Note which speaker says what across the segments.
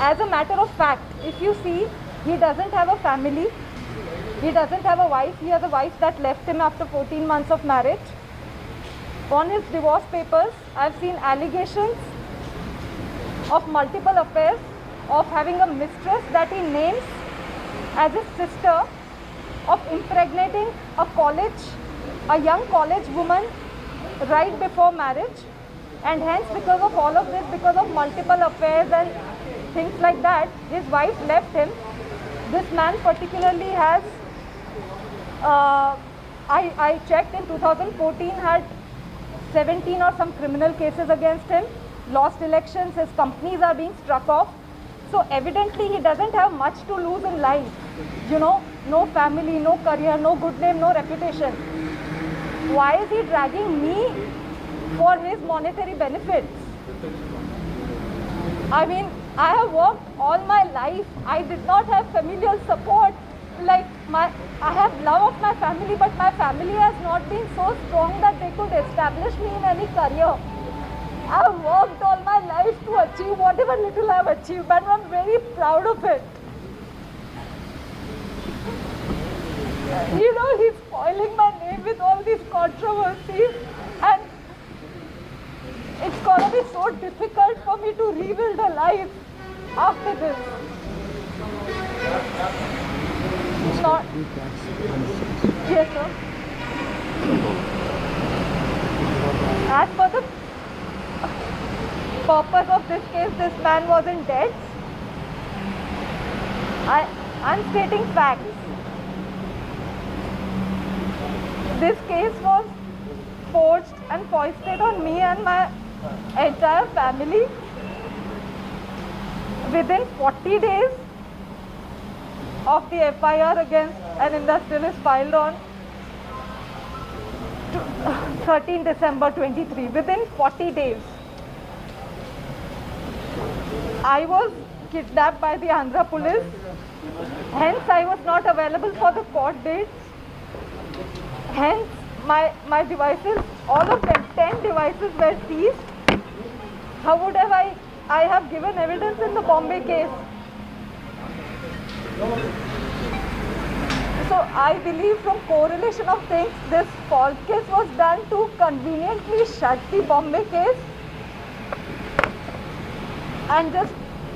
Speaker 1: as a matter of fact, if you see, he doesn't have a family. He doesn't have a wife. He has a wife that left him after 14 months of marriage. On his divorce papers, I've seen allegations of multiple affairs, of having a mistress that he names as his sister, of impregnating a young college woman right before marriage. And hence, because of all of this, because of multiple affairs and things like that, his wife left him. This man particularly has, I checked in 2014, had 17 or some criminal cases against him, lost elections, his companies are being struck off. So evidently he doesn't have much to lose in life. You know, no family, no career, no good name, no reputation. Why is he dragging me for his monetary benefits? I mean, I have worked all my life. I did not have familial support. Like I have love of my family, but my family has not been so strong that they could establish me in any career. I have worked all my life to achieve whatever little I have achieved, and I'm very proud of it. You know, he's spoiling my name with all these controversies, and it's gonna be so difficult for me to rebuild a life after this. It's not. Yes, sir. As for the purpose of this case, this man was in debt. I'm stating facts. This case was forged and foisted on me and my entire family. Within 40 days of the FIR against an industrialist filed on 13 December 23, within 40 days, I was kidnapped by the Andhra police. Hence, I was not available for the court dates. Hence, my devices, all of them, 10 devices were seized. How would I have given evidence in the Bombay case? So I believe from correlation of things, this false case was done to conveniently shut the Bombay case and just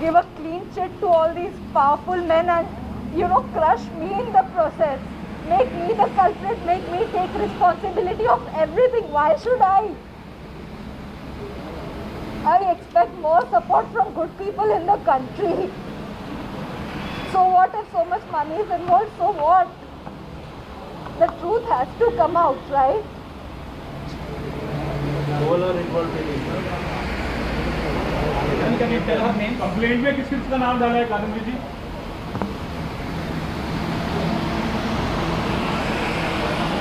Speaker 1: give a clean chit to all these powerful men and, you know, crush me in the process. Make me the culprit, make me take responsibility of everything. Why should I? I expect more support from good people in the country. So what if so much money is involved? So what? The truth has to come out, right?
Speaker 2: All are involved in it.
Speaker 3: Can you tell her name? Complaint में किसका नाम डाला है कानूनी जी?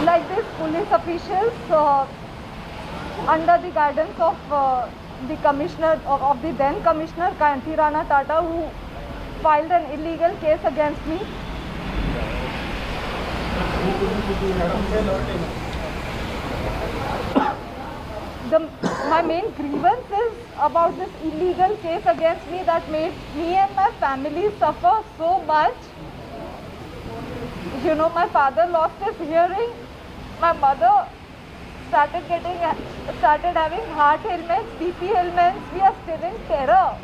Speaker 1: Like this, police officials under the guidance of the commissioner of the then commissioner Kanti Rana Tata, who filed an illegal case against me. My main grievance is about this illegal case against me that made me and my family suffer so much. You know, my father lost his hearing. My mother started having heart ailments, BP ailments. We are still in terror.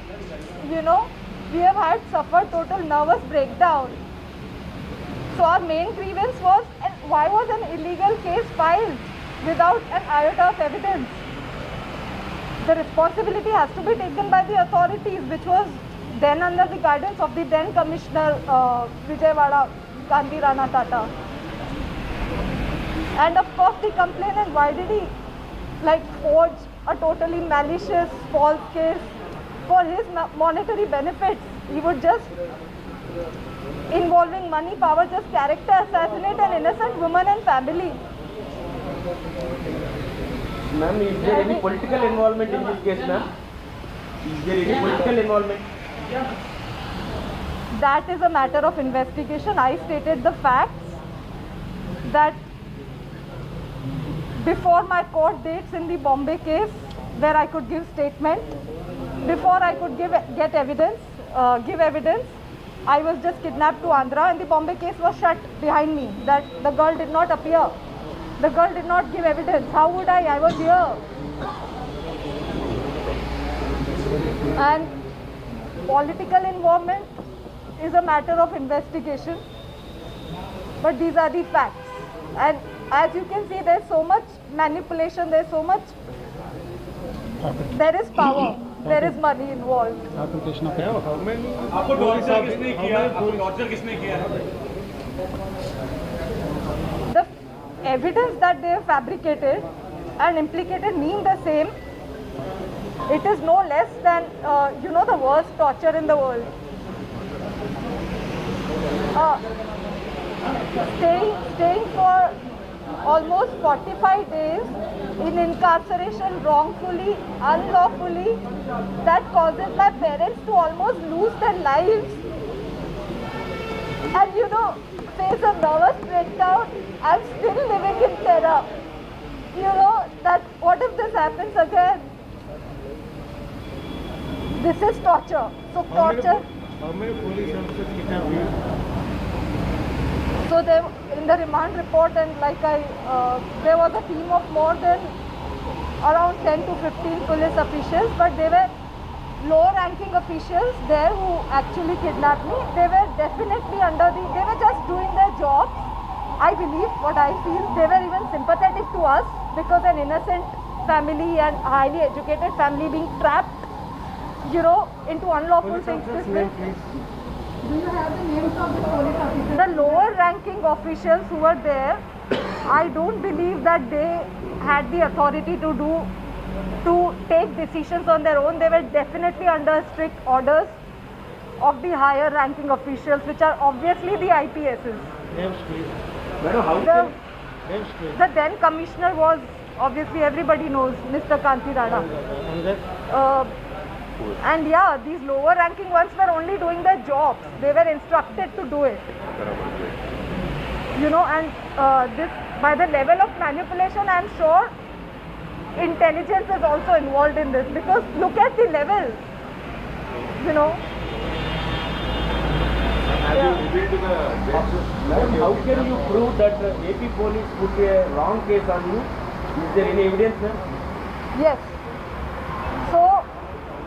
Speaker 1: You know, we have had suffered total nervous breakdown. So our main grievance was, and why was an illegal case filed without an iota of evidence? The responsibility has to be taken by the authorities, which was then under the guidance of the then Commissioner Vijayawada, Kanti Rana Tata. And of course the complainant, why did he forge a totally malicious false case for his monetary benefits? He would just, involving money, power, just character assassinate an innocent woman and family.
Speaker 2: Ma'am, is there any political involvement in this case, ma'am? Is there any political involvement?
Speaker 1: That is a matter of investigation. I stated the facts that before my court dates in the Bombay case, where I could give statement, before I could get evidence, give evidence. I was just kidnapped to Andhra and the Bombay case was shut behind me, that the girl did not appear. The girl did not give evidence. How would I? I was here. And political involvement is a matter of investigation. But these are the facts. And as you can see, there's so much manipulation, there's so much, there is power, there is money involved.
Speaker 3: आपको torture किसने किया? आपको torture किसने किया?
Speaker 1: The evidence that they have fabricated and implicated mean the same. It is no less than, the worst torture in the world. Staying for almost 45 days in incarceration wrongfully, unlawfully, that causes my parents to almost lose their lives. And face a nervous breakdown. I'm still living in terror. That what if this happens again? This is torture. So torture.
Speaker 3: How many police officers kidnapped you?
Speaker 1: So they, in the remand report, and there was a team of more than around 10 to 15 police officials, but they were low-ranking officials there who actually kidnapped me. They were definitely they were just doing their jobs. I believe, what I feel, they were even sympathetic to us because an innocent family and highly educated family being trapped, into unlawful things. Do you have the names of the police officers? The lower ranking officials who were there, I don't believe that they had the authority to take decisions on their own. They were definitely under strict orders of the higher ranking officials, which are obviously the IPSs. The then commissioner was, obviously everybody knows, Mr. Kanti Rana. And yeah, these lower ranking ones were only doing their jobs. They were instructed to do it. And this, by the level of manipulation, I'm sure intelligence is also involved in this, because look at the level.
Speaker 2: How can you prove that AP police put a wrong case on you? Is there any evidence, ma'am?
Speaker 1: Yes. So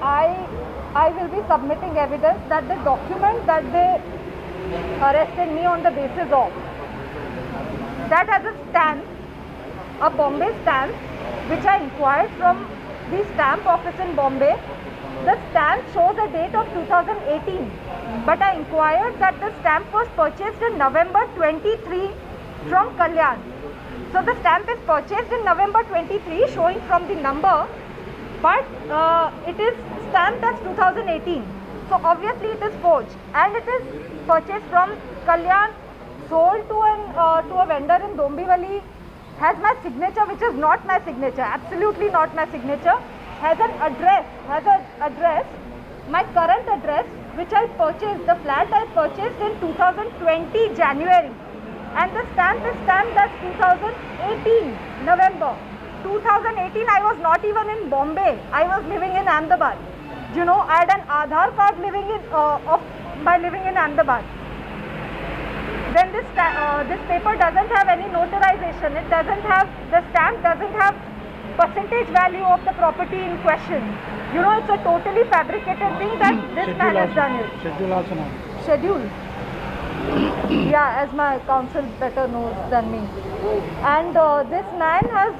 Speaker 1: I will be submitting evidence that the document that they arrested me on the basis of, that has a stamp, a Bombay stamp, which I inquired from the stamp office in Bombay. The stamp shows a date of 2018, but I inquired that the stamp was purchased in November 23 from Kalyan. So the stamp is purchased in November 23, showing from the number, but it is stamped as 2018. So obviously it is forged, and it is purchased from Kalyan, sold to a vendor in Dombivali, has my signature, which is not my signature, absolutely not my signature, has an address, my current address, which I purchased, the flat I purchased in 2020 January, and the stamp is stamped as 2018 November. 2018 I was not even in Bombay, I was living in Ahmedabad. I had an Aadhaar card by living in Ahmedabad. Then this paper doesn't have any notarization, the stamp doesn't have percentage value of the property in question. It's a totally fabricated thing that this man has done it.
Speaker 3: Schedule also now.
Speaker 1: Schedule? Yeah, as my counsel better knows than me. And this man has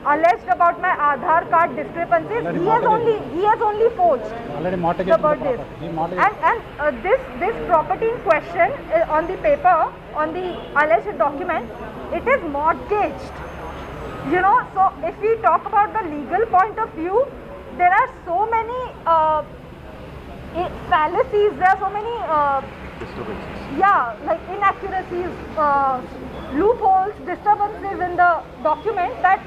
Speaker 1: alleged about my Aadhaar card discrepancies. He has only forged the birthdays. And this property in question on the paper, on the alleged document, it is mortgaged. So if we talk about the legal point of view, there are so many fallacies, there are so many inaccuracies, loopholes, disturbances in the document that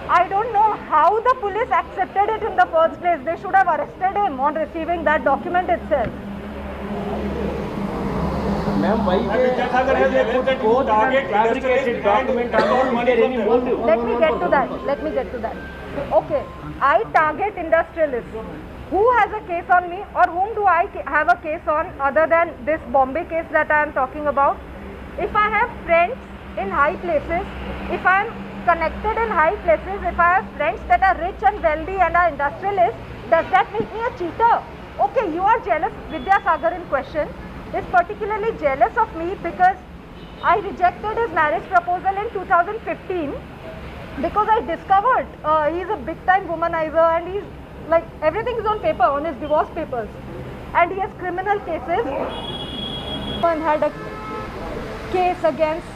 Speaker 1: I don't know how the police accepted it in the first place. They should have arrested him on receiving that document itself.
Speaker 2: Ma'am, why they put both fabricated document on? Is there any motive?
Speaker 1: Let me get to that. Okay, I target industrialists. who has a case on me, or whom do I have a case on other than this Bombay case that I am talking about? If I have friends in high places, if I am connected in high places, if I have friends that are rich and wealthy and are industrialists, does that make me a cheater? Okay, you are jealous. Vidya Sagar in question is particularly jealous of me because I rejected his marriage proposal in 2015 because I discovered he's a big time womanizer, and he's like, everything is on paper, on his divorce papers, and he has criminal cases. One had a case against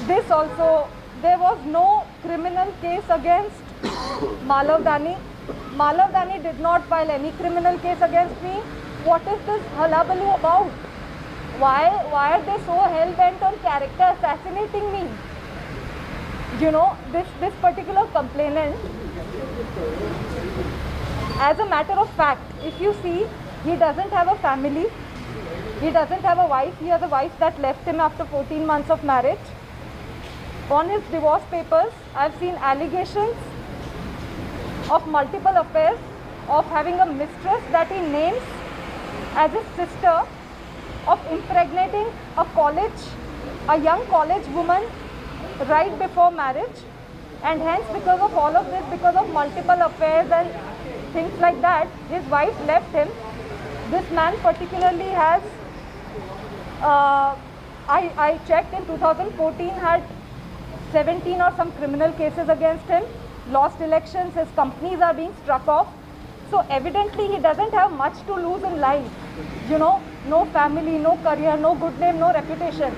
Speaker 1: this also. There was no criminal case against Malav Dani. Malav Dani did not file any criminal case against me. What is this hullabaloo about? Why are they so hell-bent on character assassinating me? You know, this particular complainant, as a matter of fact, if you see, he doesn't have a family. He doesn't have a wife. He has a wife that left him after 14 months of marriage. On his divorce papers, I've seen allegations of multiple affairs, of having a mistress that he names as his sister, of impregnating a young college woman right before marriage, and hence because of all of this, because of multiple affairs and things like that, his wife left him. This man particularly has, I checked in 2014, had 17 or some criminal cases against him, lost elections, his companies are being struck off. So evidently he doesn't have much to lose in life. You know, no family, no career, no good name, no reputation.